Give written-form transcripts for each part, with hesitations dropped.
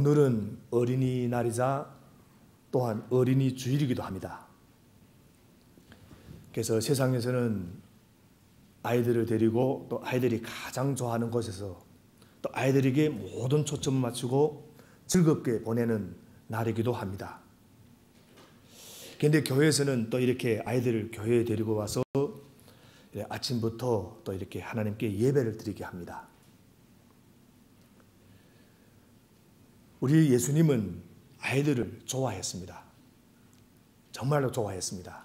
오늘은 어린이날이자 또한 어린이 주일이기도 합니다. 그래서 세상에서는 아이들을 데리고 또 아이들이 가장 좋아하는 곳에서 또 아이들에게 모든 초점을 맞추고 즐겁게 보내는 날이기도 합니다. 그런데 교회에서는 또 이렇게 아이들을 교회에 데리고 와서 아침부터 또 이렇게 하나님께 예배를 드리게 합니다. 우리 예수님은 아이들을 좋아했습니다. 정말로 좋아했습니다.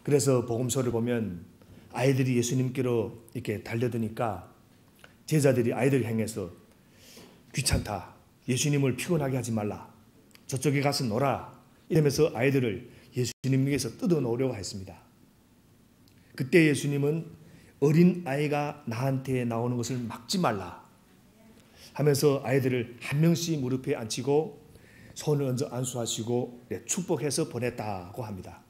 그래서 복음서를 보면 아이들이 예수님께로 이렇게 달려드니까 제자들이 아이들을 향해서 귀찮다, 예수님을 피곤하게 하지 말라, 저쪽에 가서 놀아 이러면서 아이들을 예수님에게서 뜯어놓으려고 했습니다. 그때 예수님은 어린 아이가 나한테 나오는 것을 막지 말라 하면서 아이들을 한 명씩 무릎에 앉히고 손을 얹어 안수하시고 축복해서 보냈다고 합니다.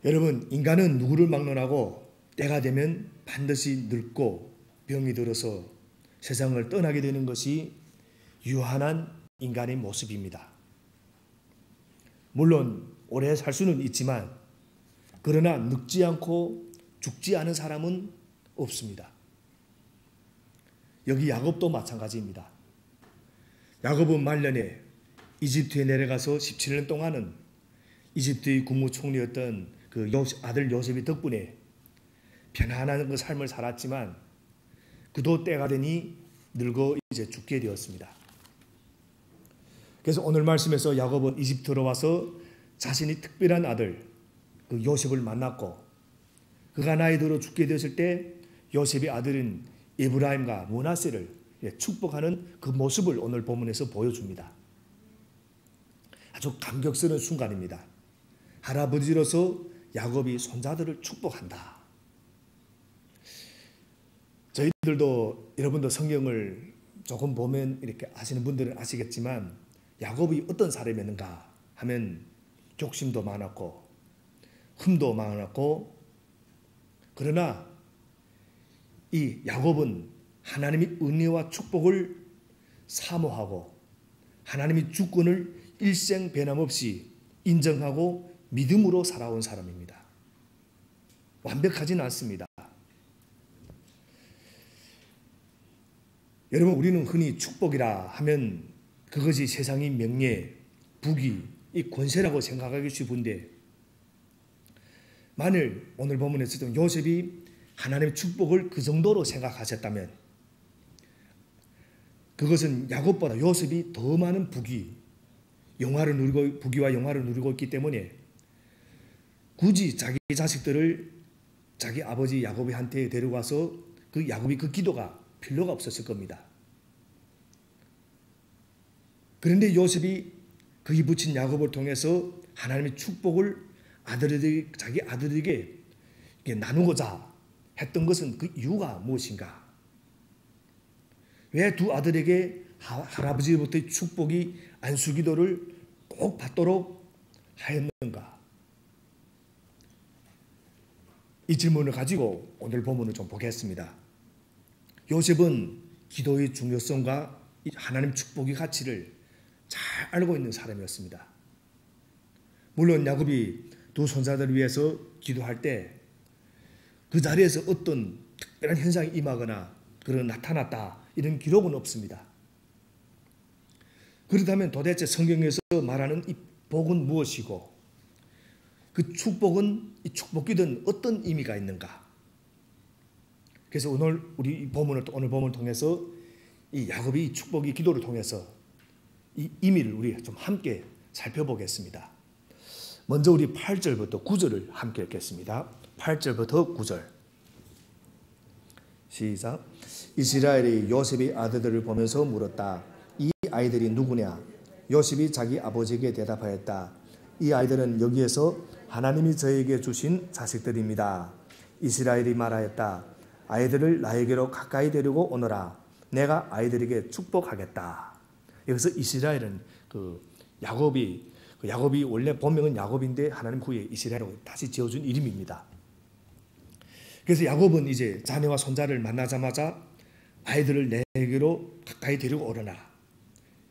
여러분, 인간은 누구를 막론하고 때가 되면 반드시 늙고 병이 들어서 세상을 떠나게 되는 것이 유한한 인간의 모습입니다. 물론 오래 살 수는 있지만 그러나 늙지 않고 죽지 않은 사람은 없습니다. 여기 야곱도 마찬가지입니다. 야곱은 말년에 이집트에 내려가서 17년 동안은 이집트의 국무총리였던 그 아들 요셉의 덕분에 편안한 그 삶을 살았지만 그도 때가 되니 늙어 이제 죽게 되었습니다. 그래서 오늘 말씀에서 야곱은 이집트로 와서 자신이 특별한 아들 그 요셉을 만났고 그가 나이 들어 죽게 되었을 때 요셉의 아들인 에브라임과 므낫세를 축복하는 그 모습을 오늘 본문에서 보여줍니다. 아주 감격스러운 순간입니다. 할아버지로서 야곱이 손자들을 축복한다. 저희들도 여러분도 성경을 조금 보면 이렇게 아시는 분들은 아시겠지만 야곱이 어떤 사람이었는가 하면 욕심도 많았고 흠도 많았고 그러나 이 야곱은 하나님의 은혜와 축복을 사모하고 하나님의 주권을 일생 변함없이 인정하고 믿음으로 살아온 사람입니다. 완벽하지는 않습니다. 여러분, 우리는 흔히 축복이라 하면 그것이 세상의 명예, 부귀, 이 권세라고 생각하기 쉬운데 만일 오늘 본문에서도 요셉이 하나님의 축복을 그 정도로 생각하셨다면 그것은 야곱보다 요셉이 더 많은 부귀와 영화를 누리고 있기 때문에 굳이 자기 자식들을 자기 아버지 야곱한테 데려가서 그 야곱이 그 기도가 필요가 없었을 겁니다. 그런데 요셉이 그에 붙인 야곱을 통해서 하나님의 축복을 자기 아들에게 나누고자 했던 것은 그 이유가 무엇인가? 왜 두 아들에게 할아버지로부터의 축복이 안수기도를 꼭 받도록 하였는가? 이 질문을 가지고 오늘 본문을 좀 보겠습니다. 요셉은 기도의 중요성과 하나님 축복의 가치를 잘 알고 있는 사람이었습니다. 물론 야곱이 두 손자들을 위해서 기도할 때 그 자리에서 어떤 특별한 현상이 임하거나 그런 나타났다 이런 기록은 없습니다. 그렇다면 도대체 성경에서 말하는 이 복은 무엇이고 그 축복은 이 축복기도는 어떤 의미가 있는가? 그래서 오늘 오늘 본문을 통해서 이 야곱이 축복의 기도를 통해서 이 의미를 우리 좀 함께 살펴보겠습니다. 먼저 우리 8절부터 9절을 함께 읽겠습니다. 8절부터 9절 시작. 이스라엘이 요셉의 아들들을 보면서 물었다. 이 아이들이 누구냐? 요셉이 자기 아버지에게 대답하였다. 이 아이들은 여기에서 하나님이 저에게 주신 자식들입니다. 이스라엘이 말하였다. 아이들을 나에게로 가까이 데리고 오너라. 내가 아이들에게 축복하겠다. 여기서 이스라엘은 야곱이 원래 본명은 야곱인데 하나님 후에 이스라엘로 다시 지어준 이름입니다. 그래서 야곱은 이제 자녀와 손자를 만나자마자 아이들을 내게로 가까이 데리고 오려나.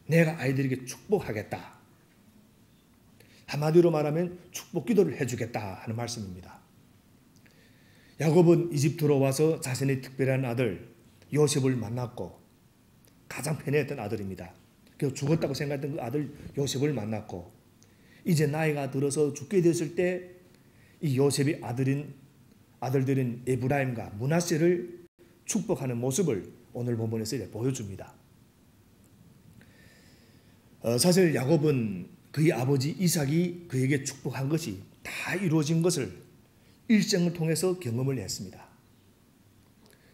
내가 아이들에게 축복하겠다. 한마디로 말하면 축복 기도를 해주겠다 하는 말씀입니다. 야곱은 이집트로 와서 자신의 특별한 아들 요셉을 만났고, 가장 편애했던 아들입니다. 그래서 죽었다고 생각했던 그 아들 요셉을 만났고, 이제 나이가 들어서 죽게 됐을 때 이 요셉의 아들들인 에브라임과 므낫세를 축복하는 모습을 오늘 본문에서 보여줍니다. 사실 야곱은 그의 아버지 이삭이 그에게 축복한 것이 다 이루어진 것을 일생을 통해서 경험을 했습니다.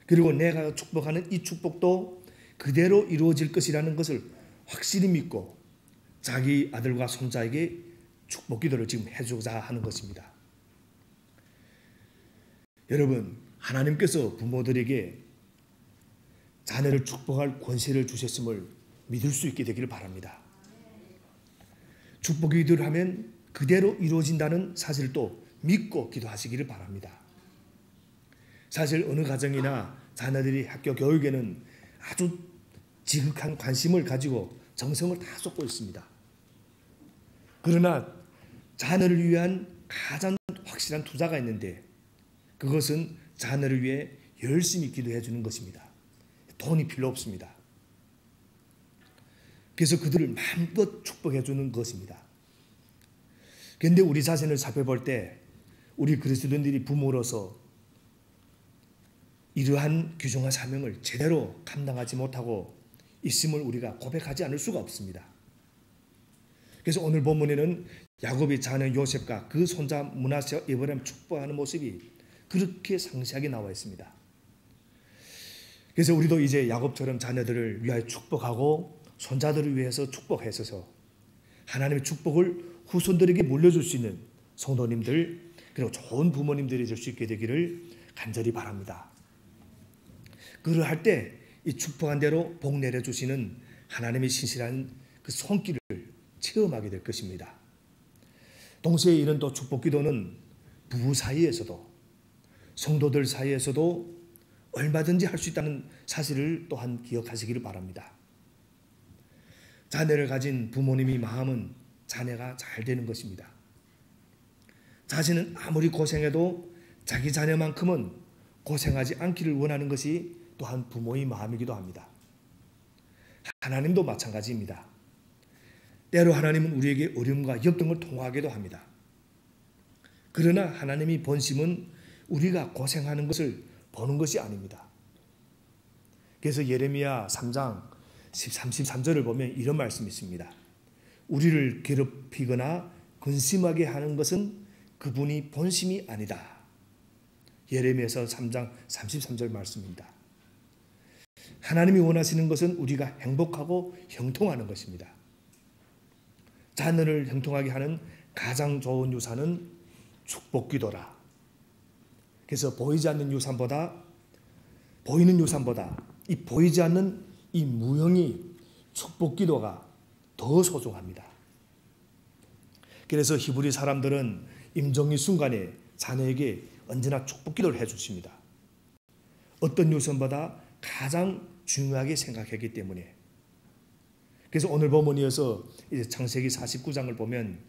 그리고 내가 축복하는 이 축복도 그대로 이루어질 것이라는 것을 확실히 믿고 자기 아들과 손자에게 축복 기도를 지금 해주고자 하는 것입니다. 여러분, 하나님께서 부모들에게 자녀를 축복할 권세를 주셨음을 믿을 수 있게 되기를 바랍니다. 축복 기도를 하면 그대로 이루어진다는 사실을 또 믿고 기도하시기를 바랍니다. 사실 어느 가정이나 자녀들이 학교 교육에는 아주 지극한 관심을 가지고 정성을 다 쏟고 있습니다. 그러나 자녀를 위한 가장 확실한 투자가 있는데 그것은 자녀를 위해 열심히 기도해 주는 것입니다. 돈이 필요 없습니다. 그래서 그들을 마음껏 축복해 주는 것입니다. 그런데 우리 자신을 살펴볼 때 우리 그리스도인들이 부모로서 이러한 귀중한 사명을 제대로 감당하지 못하고 있음을 우리가 고백하지 않을 수가 없습니다. 그래서 오늘 본문에는 야곱의 자녀 요셉과 그 손자 므낫세와 에브라임 축복하는 모습이 그렇게 상세하게 나와 있습니다. 그래서 우리도 이제 야곱처럼 자녀들을 위하여 축복하고 손자들을 위해서 축복해서 하나님의 축복을 후손들에게 물려줄 수 있는 성도님들, 그리고 좋은 부모님들이 될 수 있게 되기를 간절히 바랍니다. 그러할 때 이 축복한 대로 복 내려주시는 하나님의 신실한 그 손길을 체험하게 될 것입니다. 동시에 이런 또 축복 기도는 부부 사이에서도 성도들 사이에서도 얼마든지 할 수 있다는 사실을 또한 기억하시기를 바랍니다. 자녀를 가진 부모님의 마음은 자녀가 잘 되는 것입니다. 자신은 아무리 고생해도 자기 자녀만큼은 고생하지 않기를 원하는 것이 또한 부모의 마음이기도 합니다. 하나님도 마찬가지입니다. 때로 하나님은 우리에게 어려움과 역경을 통하기도 합니다. 그러나 하나님의 본심은 우리가 고생하는 것을 보는 것이 아닙니다. 그래서 예레미야 3장 33절을 보면 이런 말씀이 있습니다. 우리를 괴롭히거나 근심하게 하는 것은 그분이 본심이 아니다. 예레미야서 3장 33절 말씀입니다. 하나님이 원하시는 것은 우리가 행복하고 형통하는 것입니다. 자녀를 형통하게 하는 가장 좋은 유산은 축복 기도라. 그래서 보이지 않는 유산보다 보이는 유산보다 이 보이지 않는 이 무형의 축복 기도가 더 소중합니다. 그래서 히브리 사람들은 임종의 순간에 자녀에게 언제나 축복 기도를 해주십니다. 어떤 유산보다 가장 중요하게 생각했기 때문에. 그래서 오늘 본문이어서 이제 창세기 49장을 보면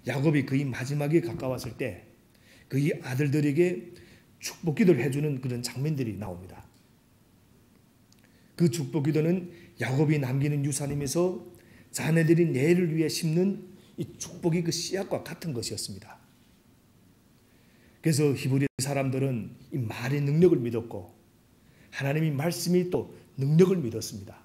야곱이 그의 마지막에 가까웠을 때 그의 아들들에게 축복 기도를 해주는 그런 장면들이 나옵니다. 그 축복 기도는 야곱이 남기는 유산이면서 자녀들이 내일을 위해 심는 이 축복이 그 씨앗과 같은 것이었습니다. 그래서 히브리 사람들은 이 말의 능력을 믿었고 하나님의 말씀이 또 능력을 믿었습니다.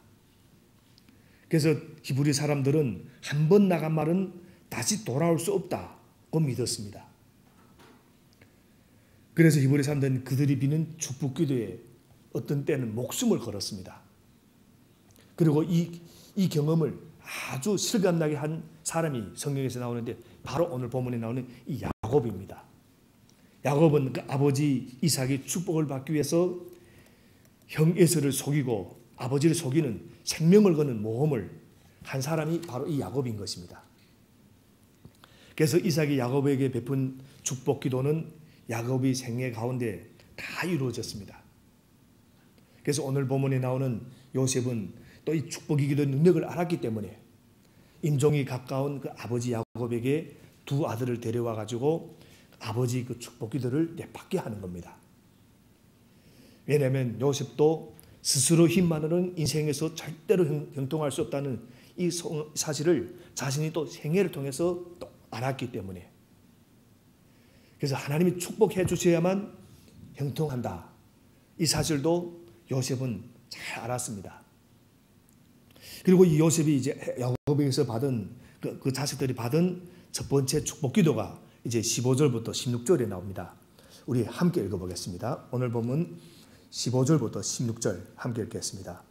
그래서 히브리 사람들은 한 번 나간 말은 다시 돌아올 수 없다고 믿었습니다. 그래서 히브리 사람들은 그들이 비는 축복 기도에 어떤 때는 목숨을 걸었습니다. 그리고 이 경험을 아주 실감나게 한 사람이 성경에서 나오는데 바로 오늘 본문에 나오는 이 야곱입니다. 야곱은 그 아버지 이삭의 축복을 받기 위해서 형 에서를 속이고 아버지를 속이는 생명을 거는 모험을 한 사람이 바로 이 야곱인 것입니다. 그래서 이삭이 야곱에게 베푼 축복 기도는 야곱의 생애 가운데 다 이루어졌습니다. 그래서 오늘 본문에 나오는 요셉은 또 이 축복이 기도의 능력을 알았기 때문에 임종이 가까운 그 아버지 야곱에게 두 아들을 데려와 가지고 아버지 그 축복 기도를 받게 하는 겁니다. 왜냐하면 요셉도 스스로 힘만으로는 인생에서 절대로 형통할 수 없다는 이 사실을 자신이 또 생애를 통해서 또 알았기 때문에, 그래서 하나님이 축복해 주셔야만 형통한다, 이 사실도 요셉은 잘 알았습니다. 그리고 이 요셉이 이제 야곱에게서 받은 그 자식들이 받은 첫 번째 축복 기도가 이제 15절부터 16절에 나옵니다. 우리 함께 읽어보겠습니다. 오늘 본문 15절부터 16절 함께 읽겠습니다.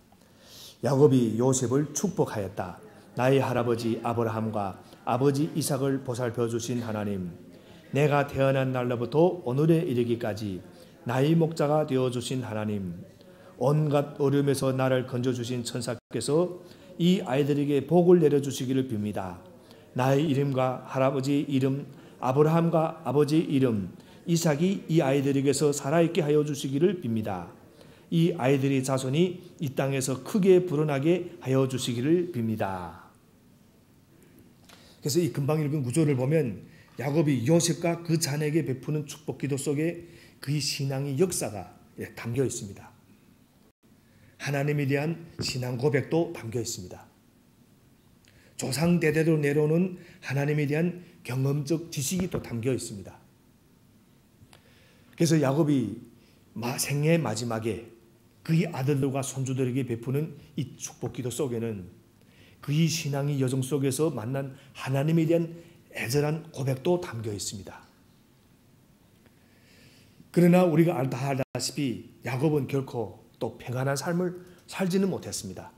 야곱이 요셉을 축복하였다. 나의 할아버지 아브라함과 아버지 이삭을 보살펴 주신 하나님, 내가 태어난 날로부터 오늘에 이르기까지 나의 목자가 되어 주신 하나님, 온갖 어려움에서 나를 건져 주신 천사께서 이 아이들에게 복을 내려 주시기를 빕니다. 나의 이름과 할아버지 이름, 아브라함과 아버지 이름, 이삭이 이 아이들에게서 살아있게 하여 주시기를 빕니다. 이 아이들의 자손이 이 땅에서 크게 불어나게 하여 주시기를 빕니다. 그래서 이 금방 읽은 구절을 보면 야곱이 요셉과 그 자녀에게 베푸는 축복 기도 속에 그의 신앙의 역사가 담겨 있습니다. 하나님에 대한 신앙 고백도 담겨 있습니다. 조상 대대로 내려오는 하나님에 대한 경험적 지식이 또 담겨 있습니다. 그래서 야곱이 생애 마지막에 그의 아들들과 손주들에게 베푸는 이 축복 기도 속에는 그의 신앙의 여정 속에서 만난 하나님에 대한 애절한 고백도 담겨 있습니다. 그러나 우리가 다 알다시피 야곱은 결코 또 평안한 삶을 살지는 못했습니다.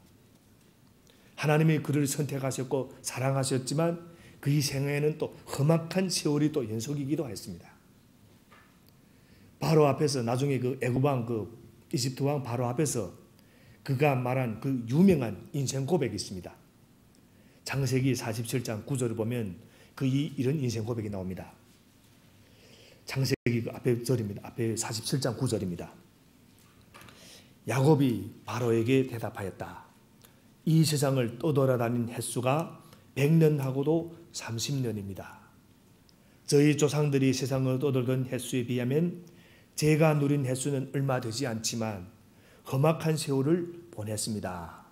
하나님이 그를 선택하셨고 사랑하셨지만 그의 생애에는 또 험악한 세월이 또 연속이기도 했습니다. 바로 앞에서 나중에 그 애굽왕 그 이집트 왕 바로 앞에서 그가 말한 그 유명한 인생 고백이 있습니다. 창세기 47장 9절을 보면 이런 인생 고백이 나옵니다. 창세기 그 앞에 절입니다. 앞에 47장 9절입니다. 야곱이 바로에게 대답하였다. 이 세상을 떠돌아다닌 횟수가 100년하고도 30년입니다. 저희 조상들이 세상을 떠돌던 횟수에 비하면 제가 누린 횟수는 얼마 되지 않지만 험악한 세월을 보냈습니다.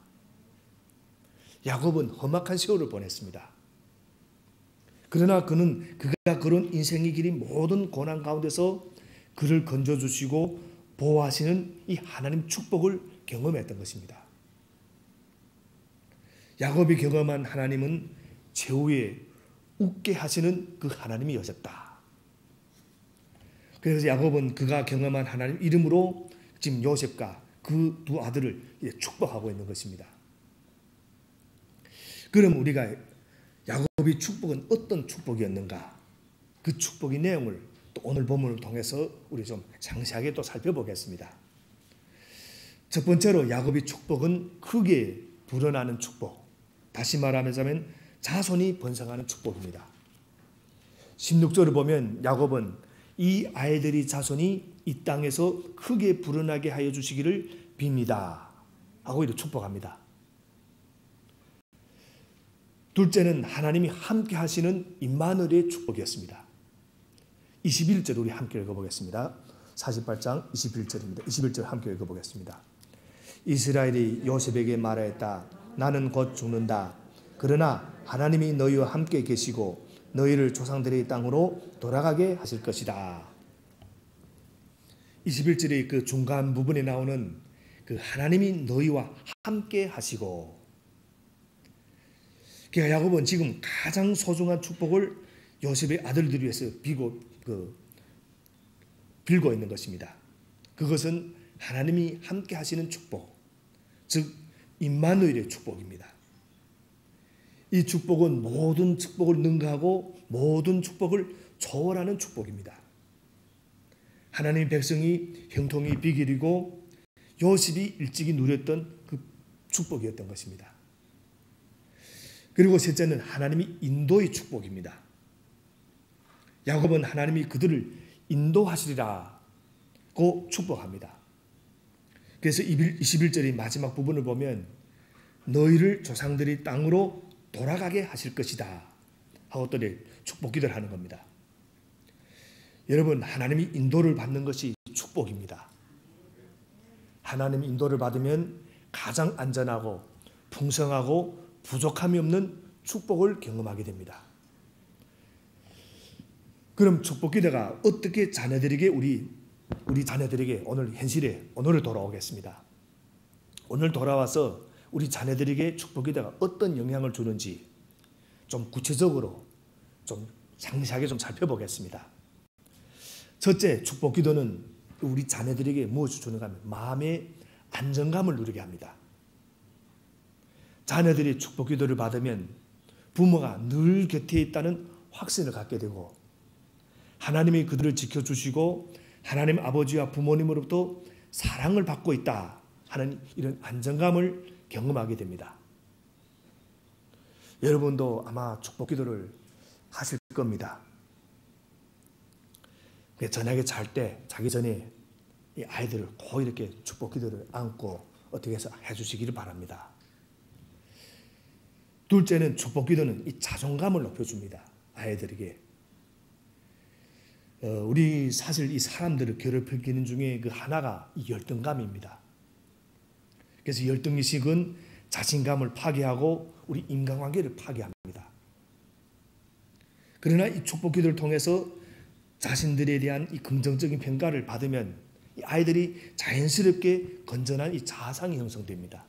야곱은 험악한 세월을 보냈습니다. 그러나 그가 그런 인생의 길이 모든 고난 가운데서 그를 건져주시고 보호하시는 이 하나님 축복을 경험했던 것입니다. 야곱이 경험한 하나님은 최후에 웃게 하시는 그 하나님이었다. 그래서 야곱은 그가 경험한 하나님 이름으로 지금 요셉과 그 두 아들을 축복하고 있는 것입니다. 그럼 우리가 야곱의 축복은 어떤 축복이었는가? 그 축복의 내용을 또 오늘 본문을 통해서 우리 좀 상세하게 또 살펴보겠습니다. 첫 번째로 야곱의 축복은 크게 불어나는 축복. 다시 말하자면 자손이 번성하는 축복입니다. 16절을 보면 야곱은 이 아이들이 자손이 이 땅에서 크게 불어나게 하여 주시기를 빕니다 하고 이렇게 축복합니다. 둘째는 하나님이 함께 하시는 임마누엘의 축복이었습니다. 21절 우리 함께 읽어보겠습니다. 48장 21절입니다. 21절 함께 읽어보겠습니다. 이스라엘이 요셉에게 말하였다. 나는 곧 죽는다. 그러나 하나님이 너희와 함께 계시고 너희를 조상들의 땅으로 돌아가게 하실 것이다. 21절의 그 중간 부분에 나오는 그 하나님이 너희와 함께 하시고, 그러니까 야곱은 지금 가장 소중한 축복을 요셉의 아들들 위해서 빌고 있는 것입니다. 그것은 하나님이 함께 하시는 축복, 즉 임마누엘의 축복입니다. 이 축복은 모든 축복을 능가하고 모든 축복을 초월하는 축복입니다. 하나님 백성이 형통이 비길이고 요셉이 일찍이 누렸던 그 축복이었던 것입니다. 그리고 셋째는 하나님이 인도의 축복입니다. 야곱은 하나님이 그들을 인도하시리라고 축복합니다. 그래서 21절의 마지막 부분을 보면 너희를 조상들이 땅으로 돌아가게 하실 것이다 하고 또 축복 기도를 하는 겁니다. 여러분, 하나님이 인도를 받는 것이 축복입니다. 하나님의 인도를 받으면 가장 안전하고 풍성하고 부족함이 없는 축복을 경험하게 됩니다. 그럼 축복 기도가 어떻게 자녀들에게 우리 자녀들에게 오늘 현실에 오늘을 돌아오겠습니다. 오늘 돌아와서 우리 자녀들에게 축복 기도가 어떤 영향을 주는지 좀 구체적으로 좀 상세하게 좀 살펴보겠습니다. 첫째, 축복 기도는 우리 자녀들에게 무엇을 주는가 하면 마음의 안정감을 누리게 합니다. 자녀들이 축복 기도를 받으면 부모가 늘 곁에 있다는 확신을 갖게 되고 하나님이 그들을 지켜주시고 하나님 아버지와 부모님으로부터 사랑을 받고 있다 하는 이런 안정감을 경험하게 됩니다. 여러분도 아마 축복 기도를 하실 겁니다. 저녁에 잘 때 자기 전에 이 아이들을 꼭 이렇게 축복 기도를 안고 어떻게 해서 해주시기를 바랍니다. 둘째는 축복 기도는 이 자존감을 높여줍니다. 아이들에게. 우리 사실 이 사람들을 괴롭히는 중에 그 하나가 이 열등감입니다. 그래서 열등의식은 자신감을 파괴하고 우리 인간관계를 파괴합니다. 그러나 이 축복 기도를 통해서 자신들에 대한 이 긍정적인 평가를 받으면 이 아이들이 자연스럽게 건전한 이 자아상이 형성됩니다.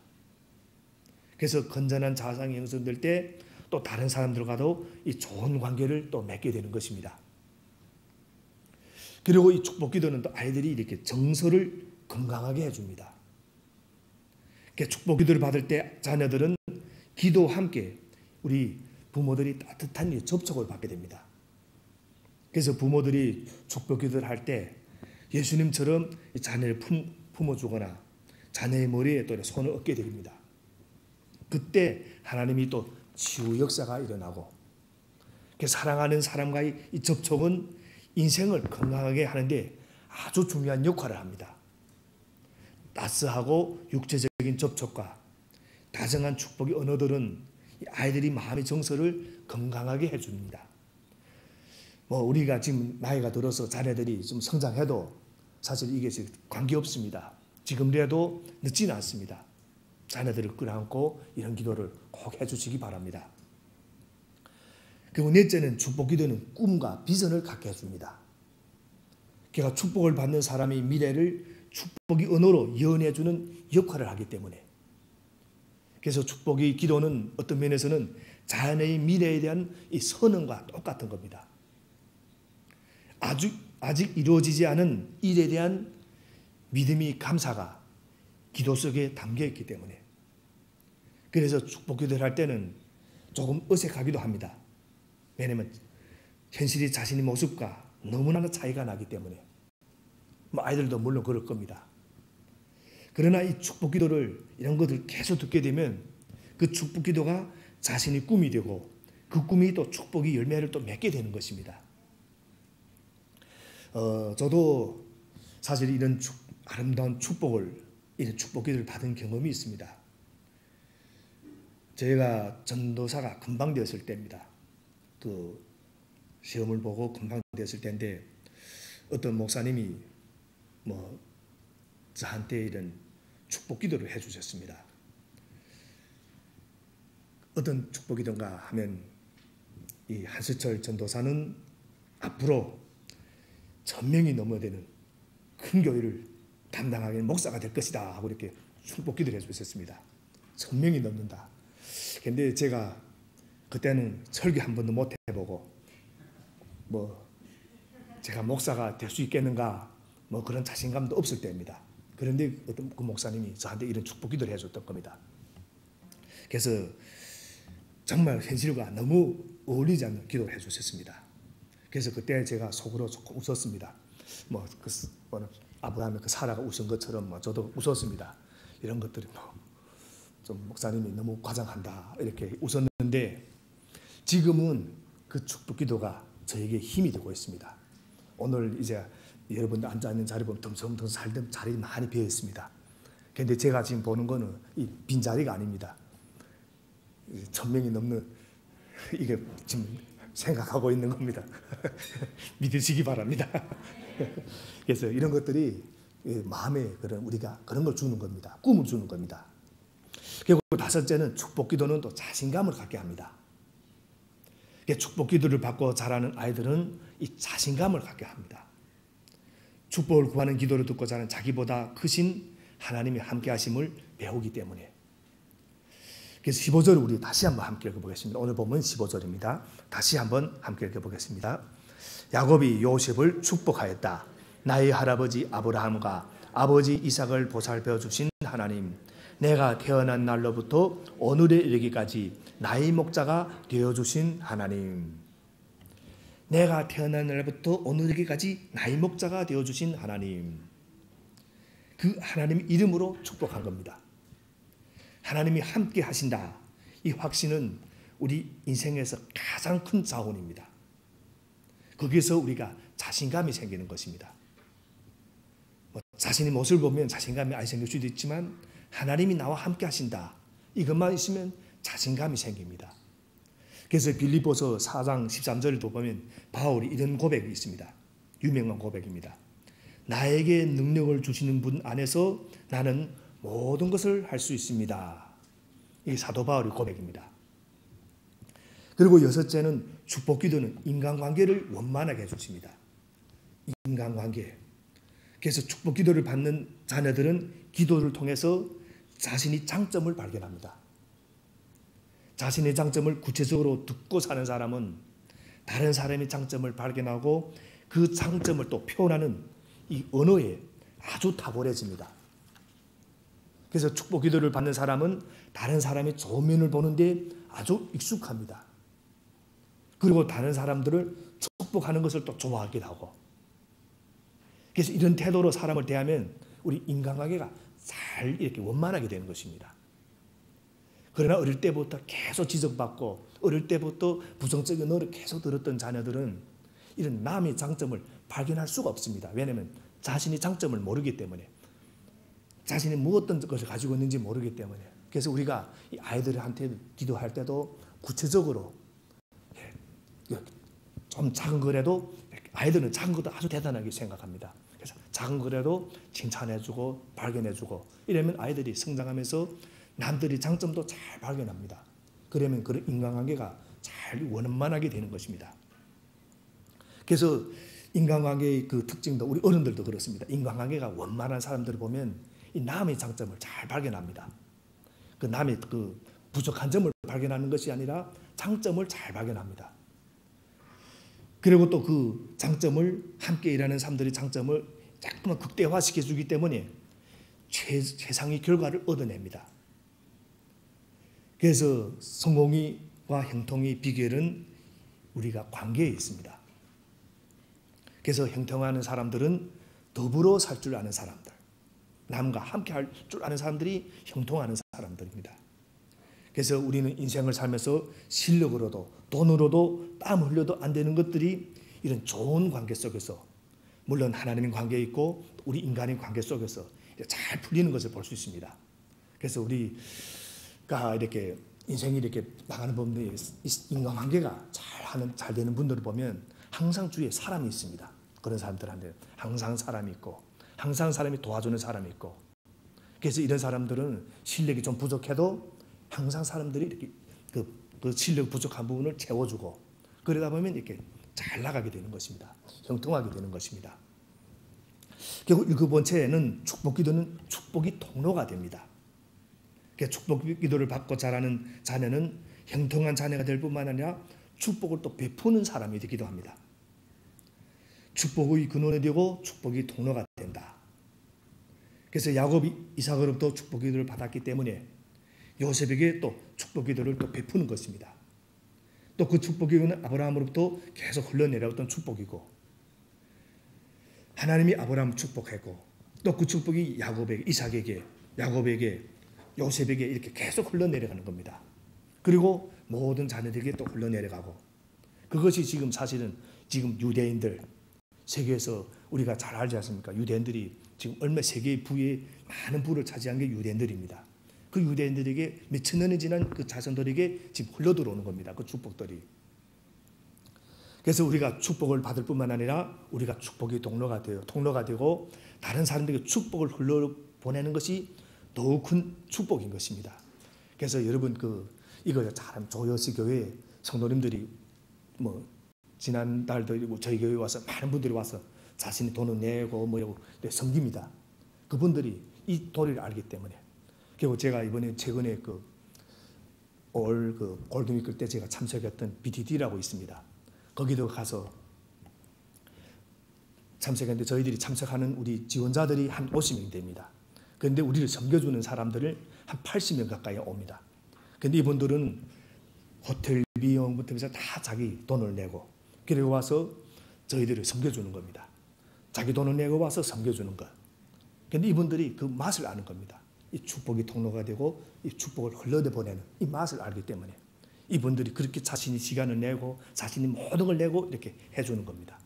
그래서 건전한 자아상이 형성될 때 또 다른 사람들과도 이 좋은 관계를 또 맺게 되는 것입니다. 그리고 이 축복 기도는 또 아이들이 이렇게 정서를 건강하게 해줍니다. 축복 기도를 받을 때 자녀들은 기도와 함께 우리 부모들이 따뜻한 접촉을 받게 됩니다. 그래서 부모들이 축복 기도를 할 때 예수님처럼 자녀를 품어주거나 자녀의 머리에 또 손을 얹게 됩니다. 그때 하나님이 또 치유 역사가 일어나고 사랑하는 사람과의 이 접촉은 인생을 건강하게 하는데 아주 중요한 역할을 합니다. 따스하고 육체적인 접촉과 다정한 축복의 언어들은 아이들이 마음의 정서를 건강하게 해줍니다. 우리가 지금 나이가 들어서 자녀들이 좀 성장해도 사실 이게 관계없습니다. 지금이라도 늦지는 않습니다. 자녀들을 끌어안고 이런 기도를 꼭 해주시기 바랍니다. 그리고 넷째는 축복 기도는 꿈과 비전을 갖게 해줍니다. 그러니까 축복을 받는 사람의 미래를 축복의 언어로 예언해주는 역할을 하기 때문에 그래서 축복의 기도는 어떤 면에서는 자녀의 미래에 대한 이 선언과 똑같은 겁니다. 아직 이루어지지 않은 일에 대한 믿음이 감사가 기도 속에 담겨있기 때문에 그래서 축복 기도를 할 때는 조금 어색하기도 합니다. 왜냐하면 현실이 자신의 모습과 너무나 차이가 나기 때문에 아이들도 물론 그럴 겁니다. 그러나 이 축복 기도를 이런 것들 계속 듣게 되면 그 축복 기도가 자신의 꿈이 되고 그 꿈이 또 축복의 열매를 또 맺게 되는 것입니다. 저도 사실 이런 아름다운 이런 축복 기도를 받은 경험이 있습니다. 제가 전도사가 금방 되었을 때입니다. 그 시험을 보고 금방 되었을 때인데 어떤 목사님이 저한테 이런 축복 기도를 해주셨습니다. 어떤 축복 기도인가 하면 이 한수철 전도사는 앞으로 1000명이 넘어야 되는 큰 교회를 담당하게 목사가 될 것이다 하고 이렇게 축복 기도를 해주셨습니다. 1000명이 넘는다. 근데 제가 그때는 설교 한 번도 못 해보고 제가 목사가 될 수 있겠는가 그런 자신감도 없을 때입니다. 그런데 어떤 그 목사님이 저한테 이런 축복 기도를 해줬던 겁니다. 그래서 정말 현실과 너무 어울리지 않는 기도를 해주셨습니다. 그래서 그때 제가 속으로 조금 웃었습니다. 아브라함의 그 사라가 웃은 것처럼 저도 웃었습니다. 이런 것들이 좀 목사님이 너무 과장한다 이렇게 웃었는데 지금은 그 축복 기도가 저에게 힘이 되고 있습니다. 오늘 이제 여러분들 앉아있는 자리 보면 덤성덤성 살던 자리 많이 비어 있습니다. 근데 제가 지금 보는 거는 이 빈자리가 아닙니다. 1000명이 넘는 이게 지금 생각하고 있는 겁니다. 믿으시기 바랍니다. 그래서 이런 것들이 마음에 그런 우리가 그런 걸 주는 겁니다. 꿈을 주는 겁니다. 그리고 다섯째는 축복 기도는 또 자신감을 갖게 합니다. 축복 기도를 받고 자라는 아이들은 이 자신감을 갖게 합니다. 축복을 구하는 기도를 듣고 자라는 자기보다 크신 하나님의 함께 하심을 배우기 때문에. 그래서 15절을 우리 다시 한번 함께 읽어보겠습니다. 오늘 본문 15절입니다. 다시 한번 함께 읽어보겠습니다. 야곱이 요셉을 축복하였다. 나의 할아버지 아브라함과 아버지 이삭을 보살펴 주신 하나님, 내가 태어난 날로부터 오늘에 이르기까지 나의 목자가 되어주신 하나님, 내가 태어난 날부터 오늘에게까지 나의 목자가 되어주신 하나님, 그 하나님 이름으로 축복한 겁니다. 하나님이 함께 하신다. 이 확신은 우리 인생에서 가장 큰 자원입니다. 거기서 우리가 자신감이 생기는 것입니다. 자신의 모습을 보면 자신감이 안 생길 수도 있지만 하나님이 나와 함께 하신다. 이것만 있으면 자신감이 생깁니다. 그래서 빌립보서 4장 13절을 보면 바울이 이런 고백이 있습니다. 유명한 고백입니다. 나에게 능력을 주시는 분 안에서 나는 모든 것을 할 수 있습니다. 이 사도 바울의 고백입니다. 그리고 여섯째는 축복 기도는 인간관계를 원만하게 해주십니다. 인간관계. 그래서 축복 기도를 받는 자녀들은 기도를 통해서 자신의 장점을 발견합니다. 자신의 장점을 구체적으로 듣고 사는 사람은 다른 사람의 장점을 발견하고 그 장점을 또 표현하는 이 언어에 아주 탁월해집니다. 그래서 축복 기도를 받는 사람은 다른 사람의 좋은 면을 보는데 아주 익숙합니다. 그리고 다른 사람들을 축복하는 것을 또 좋아하기도 하고. 그래서 이런 태도로 사람을 대하면 우리 인간관계가 잘 이렇게 원만하게 되는 것입니다. 그러나 어릴 때부터 계속 지적받고 어릴 때부터 부정적인 언어를 계속 들었던 자녀들은 이런 남의 장점을 발견할 수가 없습니다. 왜냐하면 자신의 장점을 모르기 때문에, 자신이 무엇던 것을 가지고 있는지 모르기 때문에. 그래서 우리가 이 아이들한테 기도할 때도 구체적으로 좀 작은 거라도, 아이들은 작은 것도 아주 대단하게 생각합니다. 그래서 작은 거라도 칭찬해주고 발견해주고 이러면 아이들이 성장하면서 남들의 장점도 잘 발견합니다. 그러면 그런 인간관계가 잘 원만하게 되는 것입니다. 그래서 인간관계의 그 특징도 우리 어른들도 그렇습니다. 인간관계가 원만한 사람들을 보면 이 남의 장점을 잘 발견합니다. 그 남의 그 부족한 점을 발견하는 것이 아니라 장점을 잘 발견합니다. 그리고 또 그 장점을, 함께 일하는 사람들의 장점을 자꾸만 극대화시켜 주기 때문에 최상의 결과를 얻어냅니다. 그래서 성공과 형통의 비결은 우리가 관계에 있습니다. 그래서 형통하는 사람들은 더불어 살 줄 아는 사람들, 남과 함께 할 줄 아는 사람들이 형통하는 사람들입니다. 그래서 우리는 인생을 살면서 실력으로도 돈으로도 땀 흘려도 안 되는 것들이 이런 좋은 관계 속에서, 물론 하나님의 관계에 있고 우리 인간의 관계 속에서 잘 풀리는 것을 볼 수 있습니다. 그래서 우리가 이렇게 인생이 이렇게 나가는 분들이 인간관계가 잘 되는 분들을 보면 항상 주위에 사람이 있습니다. 그런 사람들한테 항상 사람이 있고, 항상 사람이 도와주는 사람이 있고. 그래서 이런 사람들은 실력이 좀 부족해도 항상 사람들이 이렇게 그 실력 부족한 부분을 채워주고, 그러다 보면 이렇게 잘 나가게 되는 것입니다. 형통하게 되는 것입니다. 결국 일곱 번째는 축복 기도는 축복이 통로가 됩니다. 축복 기도를 받고 자라는 자녀는 형통한 자녀가 될 뿐만 아니라 축복을 또 베푸는 사람이 되기도 합니다. 축복의 근원이 되고 축복이 통로가 된다. 그래서 야곱이 이삭으로부터 축복 기도를 받았기 때문에 요셉에게 또 축복 기도를 또 베푸는 것입니다. 또 그 축복 기도는 아브라함으로부터 계속 흘러내려왔던 축복이고, 하나님이 아브라함을 축복했고, 또 그 축복이 야곱에게, 이삭에게, 야곱에게, 요셉에게 이렇게 계속 흘러내려가는 겁니다. 그리고 모든 자녀들에게 또 흘러내려가고, 그것이 지금 사실은 지금 유대인들, 세계에서 우리가 잘 알지 않습니까? 유대인들이 지금 얼마 세계의 부에 많은 부를 차지한 게 유대인들입니다. 그 유대인들에게 몇천 년이 지난 그 자손들에게 지금 흘러들어오는 겁니다. 그 축복들이. 그래서 우리가 축복을 받을 뿐만 아니라 우리가 축복의 통로가 되고 다른 사람들에게 축복을 흘러보내는 것이 더욱 큰 축복인 것입니다. 그래서 여러분 이거 참 조여시 교회 성도님들이 지난달도 저희 교회에 와서 많은 분들이 와서 자신이 돈을 내고 섬깁니다. 그분들이 이 도리를 알기 때문에. 그리고 제가 최근에 올 골든위크 때 제가 참석했던 BTD라고 있습니다. 거기도 가서 참석했는데 저희들이 참석하는 우리 지원자들이 한 50명 됩니다. 그런데 우리를 섬겨주는 사람들을 한 80명 가까이 옵니다. 그런데 이분들은 호텔 비용부터 해서 다 자기 돈을 내고 그리고 와서 저희들을 섬겨주는 겁니다. 자기 돈을 내고 와서 섬겨주는 것. 그런데 이분들이 그 맛을 아는 겁니다. 이 축복이 통로가 되고 이 축복을 흘러보내는 이 맛을 알기 때문에 이분들이 그렇게 자신이 시간을 내고 자신이 모든 걸 내고 이렇게 해주는 겁니다.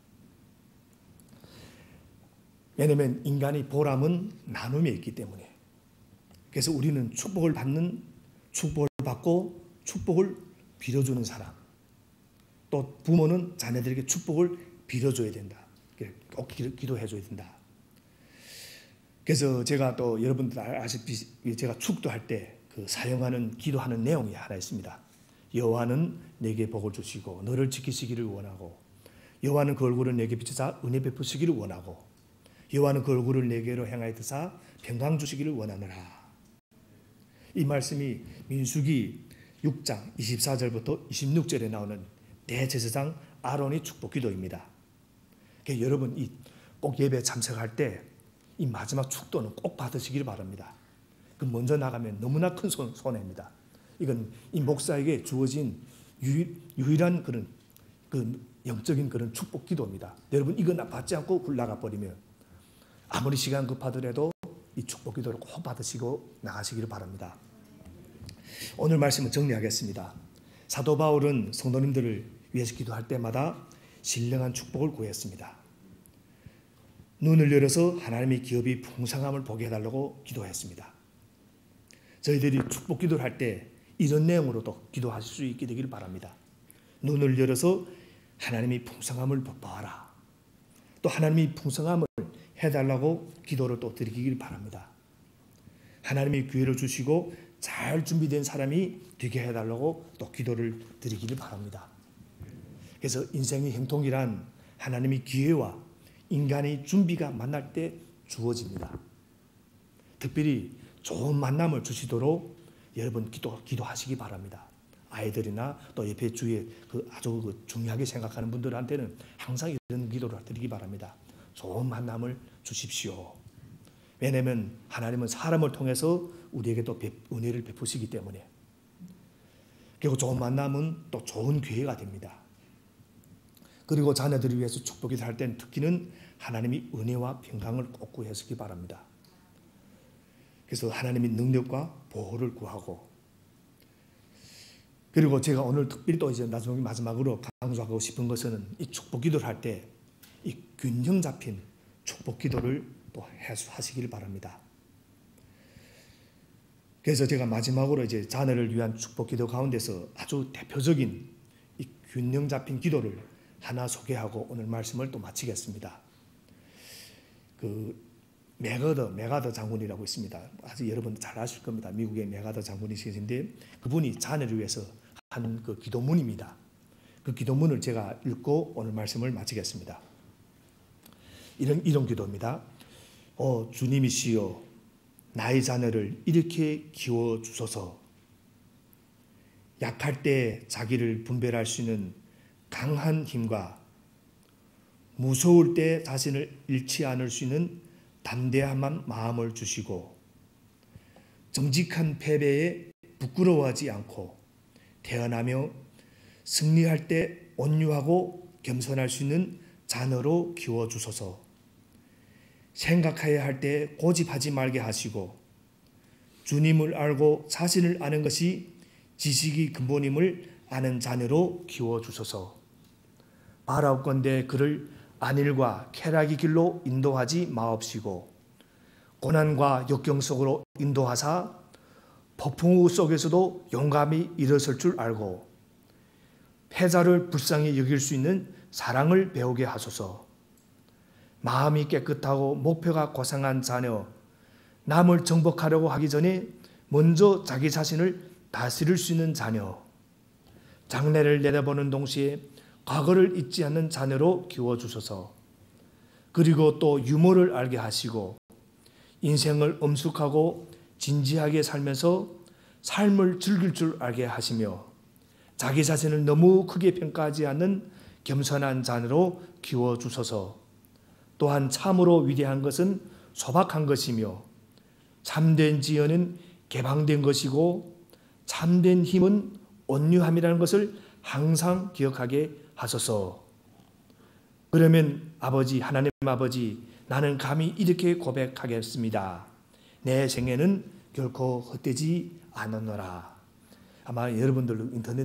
왜냐하면 인간의 보람은 나눔에 있기 때문에. 그래서 우리는 축복을 받고 축복을 빌어주는 사람. 또 부모는 자녀들에게 축복을 빌어줘야 된다. 꼭 기도해줘야 된다. 그래서 제가 또 여러분들 아시다시피 제가 축도할 때 사용하는 기도하는 내용이 하나 있습니다. 여호와는 내게 복을 주시고 너를 지키시기를 원하고 여호와는 그 얼굴을 내게 비추사 은혜 베푸시기를 원하고 여호와는 그 얼굴을 내게로 향하여 드사 평강 주시기를 원하노라. 이 말씀이 민수기 6장 24절부터 26절에 나오는 대제사장 아론의 축복 기도입니다. 그러니까 여러분 꼭 예배에 참석할 때 이 마지막 축도는 꼭 받으시기를 바랍니다. 그 먼저 나가면 너무나 큰 손해입니다. 이건 이 목사에게 주어진 유일한 그런 영적인 그런 축복 기도입니다. 여러분 이거 받지 않고 굴러가 버리면 아무리 시간 급하더라도 이 축복 기도를 꼭 받으시고 나가시기를 바랍니다. 오늘 말씀을 정리하겠습니다. 사도 바울은 성도님들을 위해서 기도할 때마다 신령한 축복을 구했습니다. 눈을 열어서 하나님의 기업이 풍성함을 보게 해달라고 기도했습니다. 저희들이 축복 기도를 할 때 이런 내용으로도 기도하실 수 있게 되기를 바랍니다. 눈을 열어서 하나님의 풍성함을 봐라. 또 하나님의 풍성함을 해달라고 기도를 또 드리기를 바랍니다. 하나님의 기회를 주시고 잘 준비된 사람이 되게 해달라고 또 기도를 드리기를 바랍니다. 그래서 인생의 행통이란 하나님의 기회와 인간의 준비가 만날 때 주어집니다. 특별히 좋은 만남을 주시도록 여러분 기도하시기 바랍니다. 아이들이나 또 옆에 주위에 아주 중요하게 생각하는 분들한테는 항상 이런 기도를 드리기 바랍니다. 좋은 만남을 주십시오. 왜냐하면 하나님은 사람을 통해서 우리에게 또 은혜를 베푸시기 때문에. 그리고 좋은 만남은 또 좋은 기회가 됩니다. 그리고 자녀들을 위해서 축복을 할 때는 특히는 하나님이 은혜와 평강을 꼭 구하시기 바랍니다. 그래서 하나님의 능력과 보호를 구하고 그리고 제가 오늘 특별히 또 이제 마지막으로 강조하고 싶은 것은 이 축복 기도를 할 때 이 균형 잡힌 축복 기도를 또 하시기를 바랍니다. 그래서 제가 마지막으로 이제 자녀를 위한 축복 기도 가운데서 아주 대표적인 이 균형 잡힌 기도를 하나 소개하고 오늘 말씀을 또 마치겠습니다. 메가더 장군이라고 있습니다. 아주 여러분 잘 아실 겁니다. 미국의 메가더 장군이신데 그분이 자녀를 위해서 한 기도문입니다. 그 기도문을 제가 읽고 오늘 말씀을 마치겠습니다. 이런 기도입니다. 주님이시여 나의 자녀를 이렇게 키워주소서. 약할 때 자기를 분별할 수 있는 강한 힘과 무서울 때 자신을 잃지 않을 수 있는 담대한 마음을 주시고 정직한 패배에 부끄러워하지 않고 태어나며 승리할 때 온유하고 겸손할 수 있는 자녀로 키워주소서. 생각해야 할 때 고집하지 말게 하시고 주님을 알고 자신을 아는 것이 지식이 근본임을 아는 자녀로 키워주소서. 바라옵건대 그를 안일과 쾌락의 길로 인도하지 마옵시고 고난과 역경 속으로 인도하사 폭풍우 속에서도 용감히 일어설 줄 알고 패자를 불쌍히 여길 수 있는 사랑을 배우게 하소서. 마음이 깨끗하고 목표가 고상한 자녀, 남을 정복하려고 하기 전에 먼저 자기 자신을 다스릴 수 있는 자녀, 장래를 내다보는 동시에 과거를 잊지 않는 자녀로 키워주소서. 그리고 또 유머를 알게 하시고 인생을 엄숙하고 진지하게 살면서 삶을 즐길 줄 알게 하시며 자기 자신을 너무 크게 평가하지 않는 겸손한 자녀로 키워주소서. 또한 참으로 위대한 것은 소박한 것이며 참된 지혜는 개방된 것이고 참된 힘은 온유함이라는 것을 항상 기억하게 하소서. 그러면 아버지, 하나님 아버지, 나는 감히 이렇게 고백하겠습니다. 내 생애는 결코 헛되지 않았노라. 아마 여러분들도 인터넷